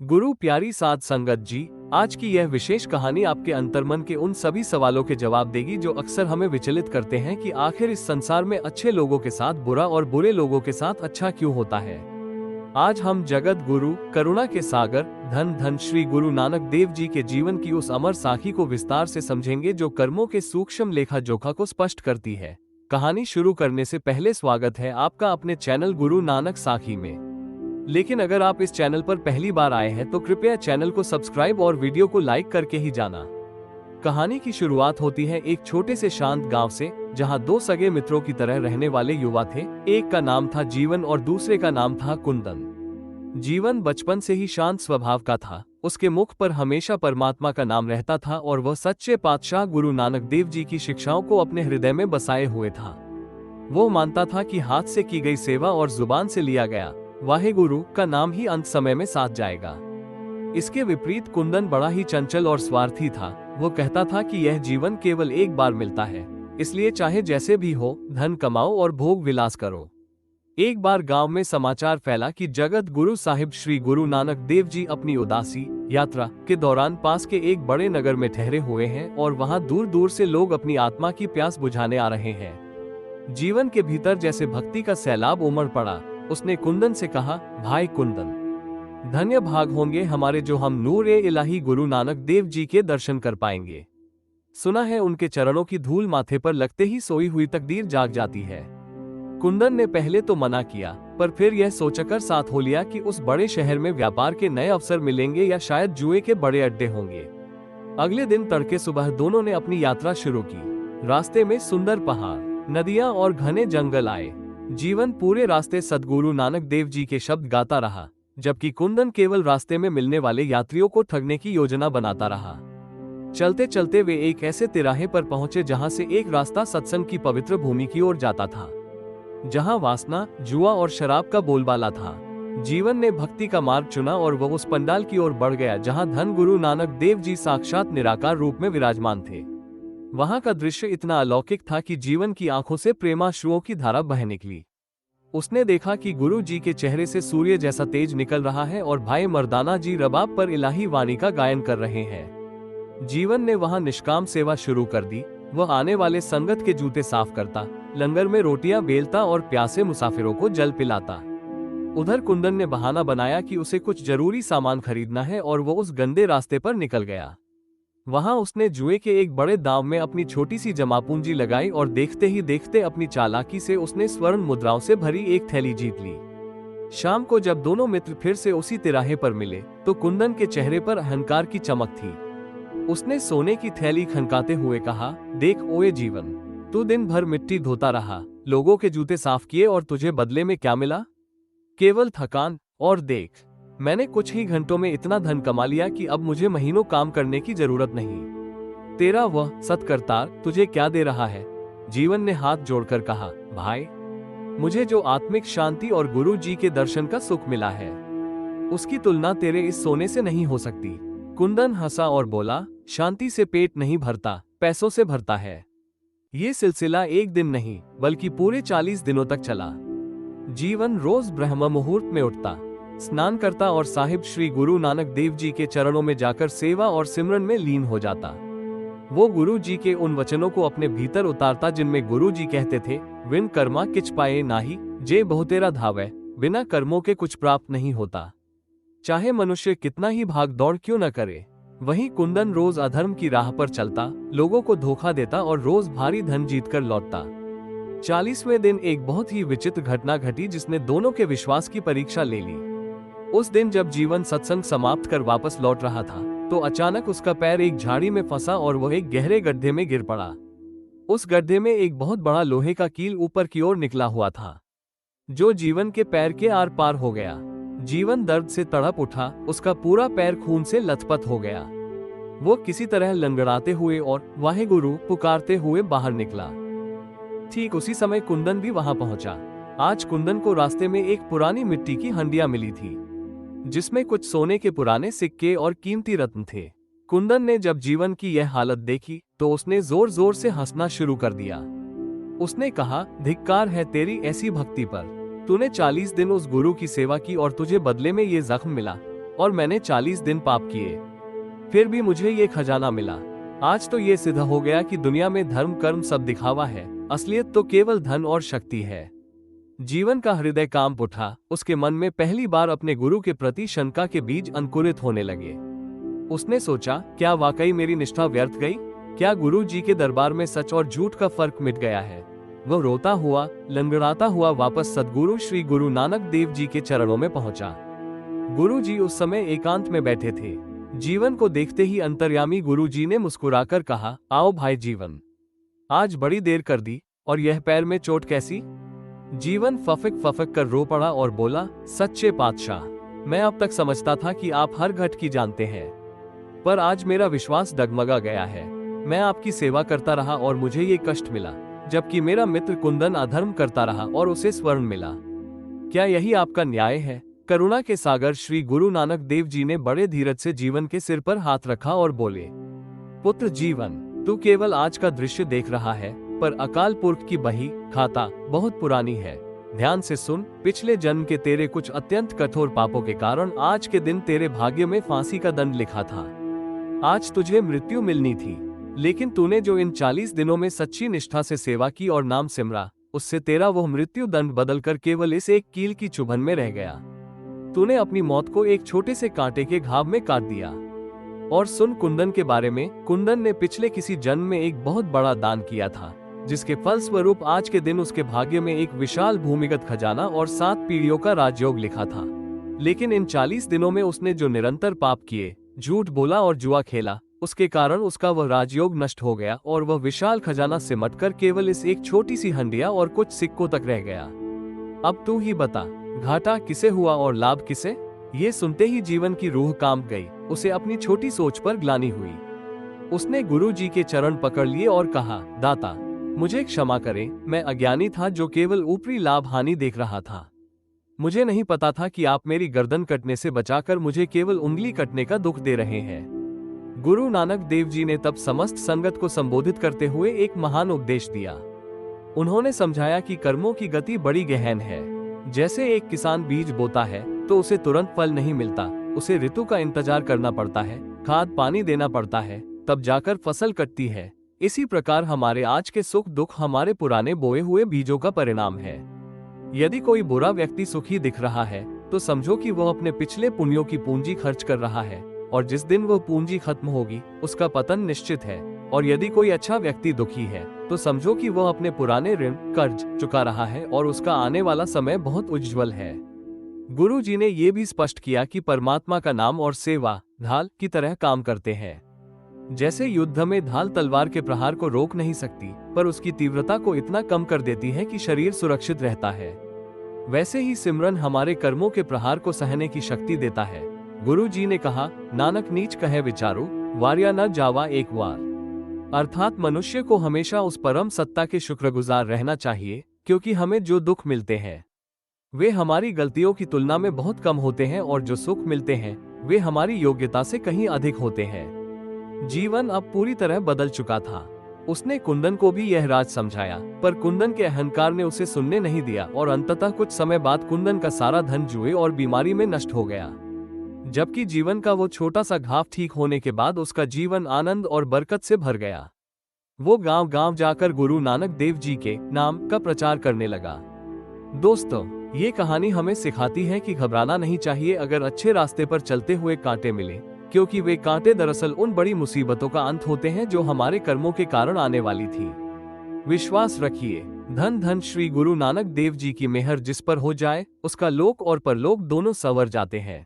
गुरु प्यारी साध संगत जी, आज की यह विशेष कहानी आपके अंतर्मन के उन सभी सवालों के जवाब देगी जो अक्सर हमें विचलित करते हैं कि आखिर इस संसार में अच्छे लोगों के साथ बुरा और बुरे लोगों के साथ अच्छा क्यों होता है। आज हम जगत गुरु, करुणा के सागर, धन धन श्री गुरु नानक देव जी के जीवन की उस अमर साखी को विस्तार से समझेंगे जो कर्मों के सूक्ष्म लेखा जोखा को स्पष्ट करती है। कहानी शुरू करने से पहले स्वागत है आपका अपने चैनल गुरु नानक साखी में। लेकिन अगर आप इस चैनल पर पहली बार आए हैं तो कृपया चैनल को सब्सक्राइब और वीडियो को लाइक करके ही जाना। कहानी की शुरुआत होती है एक छोटे से शांत गांव से, जहां दो सगे मित्रों की तरह रहने वाले युवा थे। एक का नाम था जीवन और दूसरे का नाम था कुंदन। जीवन बचपन से ही शांत स्वभाव का था। उसके मुख पर हमेशा परमात्मा का नाम रहता था और वह सच्चे पातशाह गुरु नानक देव जी की शिक्षाओं को अपने हृदय में बसाए हुए था। वो मानता था कि हाथ से की गई सेवा और जुबान से लिया गया वाहेगुरु का नाम ही अंत समय में साथ जाएगा। इसके विपरीत कुंदन बड़ा ही चंचल और स्वार्थी था। वो कहता था कि यह जीवन केवल एक बार मिलता है, इसलिए चाहे जैसे भी हो धन कमाओ और भोग विलास करो। एक बार गांव में समाचार फैला कि जगत गुरु साहिब श्री गुरु नानक देव जी अपनी उदासी यात्रा के दौरान पास के एक बड़े नगर में ठहरे हुए हैं और वहां दूर दूर से लोग अपनी आत्मा की प्यास बुझाने आ रहे हैं। जीवन के भीतर जैसे भक्ति का सैलाब उमड़ पड़ा। उसने कुंदन से कहा, भाई कुंदन, धन्य भाग होंगे हमारे जो हम नूर-ए इलाही गुरु नानक देव जी के दर्शन कर पाएंगे। सुना है उनके चरणों की धूल माथे पर लगते ही सोई हुई तकदीर जाग जाती है। कुंदन ने पहले तो मना किया, पर फिर यह सोचकर साथ हो लिया कि उस बड़े शहर में व्यापार के नए अवसर मिलेंगे या शायद जुए के बड़े अड्डे होंगे। अगले दिन तड़के सुबह दोनों ने अपनी यात्रा शुरू की। रास्ते में सुंदर पहाड़, नदियां और घने जंगल आए। जीवन पूरे रास्ते सद्गुरु नानक देव जी के शब्द गाता रहा, जबकि कुंदन केवल रास्ते में मिलने वाले यात्रियों को ठगने की योजना बनाता रहा। चलते चलते वे एक ऐसे तिराहे पर पहुंचे जहां से एक रास्ता सत्संग की पवित्र भूमि की ओर जाता था, जहां वासना, जुआ और शराब का बोलबाला था। जीवन ने भक्ति का मार्ग चुना और वह उस पंडाल की ओर बढ़ गया जहां धन गुरु नानक देव जी साक्षात निराकार रूप में विराजमान थे। वहां का दृश्य इतना अलौकिक था कि जीवन की आंखों से प्रेमाश्रुओं की धारा बह निकली। उसने देखा कि गुरु जी के चेहरे से सूर्य जैसा तेज निकल रहा है और भाई मर्दाना जी रबाब पर इलाही वाणी का गायन कर रहे हैं। जीवन ने वहां निष्काम सेवा शुरू कर दी। वह आने वाले संगत के जूते साफ करता, लंगर में रोटियां बेलता और प्यासे मुसाफिरों को जल पिलाता। उधर कुंदन ने बहाना बनाया कि उसे कुछ जरूरी सामान खरीदना है और वो उस गंदे रास्ते पर निकल गया। वहां उसने जुए के एक बड़े दांव में अपनी छोटी सी जमापूंजी लगाई और देखते ही देखते अपनी चालाकी से उसने स्वर्ण मुद्राओं से भरी एक थैली जीत ली। शाम को जब दोनों मित्र फिर से उसी तिराहे पर मिले तो कुंदन के चेहरे पर अहंकार की चमक थी। उसने सोने की थैली खनकाते हुए कहा, देख ओए जीवन, तू दिन भर मिट्टी धोता रहा, लोगों के जूते साफ किए और तुझे बदले में क्या मिला? केवल थकान। और देख, मैंने कुछ ही घंटों में इतना धन कमा लिया कि अब मुझे महीनों काम करने की जरूरत नहीं। तेरा वह सत्कर्तार तुझे क्या दे रहा है? जीवन ने हाथ जोड़कर कहा, भाई, मुझे जो आत्मिक शांति और गुरु जी के दर्शन का सुख मिला है, उसकी तुलना तेरे इस सोने से नहीं हो सकती। कुंदन हंसा और बोला, शांति से पेट नहीं भरता, पैसों से भरता है। ये सिलसिला एक दिन नहीं बल्कि पूरे 40 दिनों तक चला। जीवन रोज ब्रह्म मुहूर्त में उठता, स्नान करता और साहिब श्री गुरु नानक देव जी के चरणों में जाकर सेवा और सिमरन में लीन हो जाता। वो गुरु जी के उन वचनों को अपने भीतर उतारता जिनमें गुरु जी कहते थे, विन कर्मा किच पाए नाही, जे बहुतेरा धावै, बिना कर्मों के कुछ प्राप्त नहीं होता। चाहे मनुष्य कितना ही भाग दौड़ क्यों न करे। वहीं कुंदन रोज अधर्म की राह पर चलता, लोगों को धोखा देता और रोज भारी धन जीतकर लौटता। 40वें दिन एक बहुत ही विचित्र घटना घटी जिसने दोनों के विश्वास की परीक्षा ले ली। उस दिन जब जीवन सत्संग समाप्त कर वापस लौट रहा था तो अचानक उसका पैर एक झाड़ी में फंसा और वह एक गहरे गड्ढे में गिर पड़ा। उस गड्ढे में एक बहुत बड़ा लोहे का कील ऊपर की ओर निकला हुआ था, जो जीवन के पैर के आर पार हो गया। जीवन दर्द से तड़प उठा, उसका पूरा पैर खून से लथपथ हो गया। वो किसी तरह लंगड़ाते हुए और वाहेगुरु पुकारते हुए बाहर निकला। ठीक उसी समय कुंदन भी वहां पहुंचा। आज कुंदन को रास्ते में एक पुरानी मिट्टी की हंडिया मिली थी, जिसमें कुछ सोने के पुराने सिक्के और कीमती रत्न थे। कुंदन ने जब जीवन की यह हालत देखी तो उसने जोर जोर से हंसना शुरू कर दिया। उसने कहा, धिक्कार है तेरी ऐसी भक्ति पर। तूने 40 दिन उस गुरु की सेवा की और तुझे बदले में ये जख्म मिला, और मैंने 40 दिन पाप किए, फिर भी मुझे ये खजाना मिला। आज तो ये सिद्ध हो गया कि दुनिया में धर्म कर्म सब दिखावा है, असलियत तो केवल धन और शक्ति है। जीवन का हृदय कांप उठा। उसके मन में पहली बार अपने गुरु के प्रति शंका के बीज अंकुरित होने लगे। उसने सोचा, क्या वाकई मेरी निष्ठा व्यर्थ गई? क्या गुरु जी के दरबार में सच और झूठ का फर्क मिट गया है? वह रोता हुआ, लंगड़ाता हुआ वापस सद्गुरु श्री गुरु नानक देव जी के चरणों में पहुंचा। गुरु जी उस समय एकांत में बैठे थे। जीवन को देखते ही अंतर्यामी गुरु जी ने मुस्कुराकर कहा, आओ भाई जीवन, आज बड़ी देर कर दी, और यह पैर में चोट कैसी? जीवन फफक कर रो पड़ा और बोला, सच्चे पातशाह, मैं अब तक समझता था कि आप हर घट की जानते हैं, पर आज मेरा विश्वास डगमगा गया है। मैं आपकी सेवा करता रहा और मुझे ये कष्ट मिला, जबकि मेरा मित्र कुंदन अधर्म करता रहा और उसे स्वर्ण मिला। क्या यही आपका न्याय है? करुणा के सागर श्री गुरु नानक देव जी ने बड़े धीरज से जीवन के सिर पर हाथ रखा और बोले, पुत्र जीवन, तू केवल आज का दृश्य देख रहा है, पर अकाल पुरख की बही खाता बहुत पुरानी है। ध्यान से सुन, पिछले जन्म के तेरे कुछ अत्यंत कठोर पापों के कारण आज के दिन तेरे भाग्य में फांसी का दंड लिखा था। आज तुझे मृत्यु मिलनी थी, लेकिन तूने जो इन 40 दिनों में सच्ची निष्ठा से सेवा की और नाम सिमरा, उससे तेरा वह मृत्यु दंड बदलकर केवल इस एक कील की चुभन में रह गया। तूने अपनी मौत को एक छोटे से कांटे के घाव में काट दिया। और सुन कुंदन के बारे में, कुंदन ने पिछले किसी जन्म में एक बहुत बड़ा दान किया था, जिसके फलस्वरूप आज के दिन उसके भाग्य में एक विशाल भूमिगत खजाना और 7 पीढ़ियों का राजयोग लिखा था। लेकिन इन 40 दिनों में उसने जो निरंतर पाप किए, झूठ बोला और जुआ खेला, उसके कारण उसका वह राजयोग नष्ट हो गया और वह विशाल खजाना सिमटकर केवल इस एक छोटी सी हंडिया और कुछ सिक्कों तक रह गया। अब तू ही बता, घाटा किसे हुआ और लाभ किसे? ये सुनते ही जीवन की रूह कांप गई। उसे अपनी छोटी सोच पर ग्लानि हुई। उसने गुरु जी के चरण पकड़ लिए और कहा, दाता, मुझे क्षमा करें, मैं अज्ञानी था जो केवल ऊपरी लाभ हानि देख रहा था। मुझे नहीं पता था कि आप मेरी गर्दन कटने से बचाकर मुझे केवल उंगली कटने का दुख दे रहे हैं। गुरु नानक देव जी ने तब समस्त संगत को संबोधित करते हुए एक महान उपदेश दिया। उन्होंने समझाया कि कर्मों की गति बड़ी गहन है। जैसे एक किसान बीज बोता है तो उसे तुरंत फल नहीं मिलता, उसे ऋतु का इंतजार करना पड़ता है, खाद पानी देना पड़ता है, तब जाकर फसल कटती है। इसी प्रकार हमारे आज के सुख दुख हमारे पुराने बोए हुए बीजों का परिणाम है। यदि कोई बुरा व्यक्ति सुखी दिख रहा है तो समझो कि वह अपने पिछले पुण्यों की पूंजी खर्च कर रहा है, और जिस दिन वह पूंजी खत्म होगी उसका पतन निश्चित है। और यदि कोई अच्छा व्यक्ति दुखी है तो समझो कि वह अपने पुराने ऋण कर्ज चुका रहा है और उसका आने वाला समय बहुत उज्जवल है। गुरु जी ने यह भी स्पष्ट किया कि परमात्मा का नाम और सेवा ढाल की तरह काम करते हैं। जैसे युद्ध में ढाल तलवार के प्रहार को रोक नहीं सकती, पर उसकी तीव्रता को इतना कम कर देती है कि शरीर सुरक्षित रहता है, वैसे ही सिमरन हमारे कर्मों के प्रहार को सहने की शक्ति देता है। गुरु जी ने कहा, नानक नीच कहे विचारू, वार्या न जावा एक वार। अर्थात मनुष्य को हमेशा उस परम सत्ता के शुक्रगुजार रहना चाहिए, क्योंकि हमें जो दुख मिलते हैं वे हमारी गलतियों की तुलना में बहुत कम होते हैं, और जो सुख मिलते हैं वे हमारी योग्यता से कहीं अधिक होते हैं। जीवन अब पूरी तरह बदल चुका था। उसने कुंदन को भी यह राज समझाया, पर कुंदन के अहंकार ने उसे सुनने नहीं दिया, और अंततः कुछ समय बाद कुंदन का सारा धन जुए और बीमारी में नष्ट हो गया। जबकि जीवन का वो छोटा सा घाव ठीक होने के बाद उसका जीवन आनंद और बरकत से भर गया। वो गांव गांव जाकर गुरु नानक देव जी के नाम का प्रचार करने लगा। दोस्तों, ये कहानी हमें सिखाती है कि घबराना नहीं चाहिए अगर अच्छे रास्ते पर चलते हुए कांटे मिले, क्योंकि वे कांटे दरअसल उन बड़ी मुसीबतों का अंत होते हैं जो हमारे कर्मों के कारण आने वाली थी। विश्वास रखिए, धन धन श्री गुरु नानक देव जी की मेहर जिस पर हो जाए उसका लोक और परलोक दोनों संवर जाते हैं।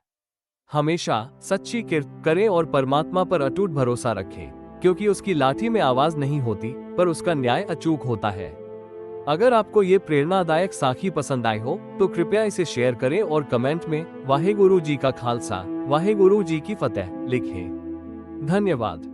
हमेशा सच्ची किरत करें और परमात्मा पर अटूट भरोसा रखें, क्योंकि उसकी लाठी में आवाज नहीं होती, पर उसका न्याय अचूक होता है। अगर आपको ये प्रेरणादायक साखी पसंद आए हो तो कृपया इसे शेयर करें और कमेंट में वाहे गुरु जी का खालसा वाहे गुरु जी की फतेह लिखें। धन्यवाद।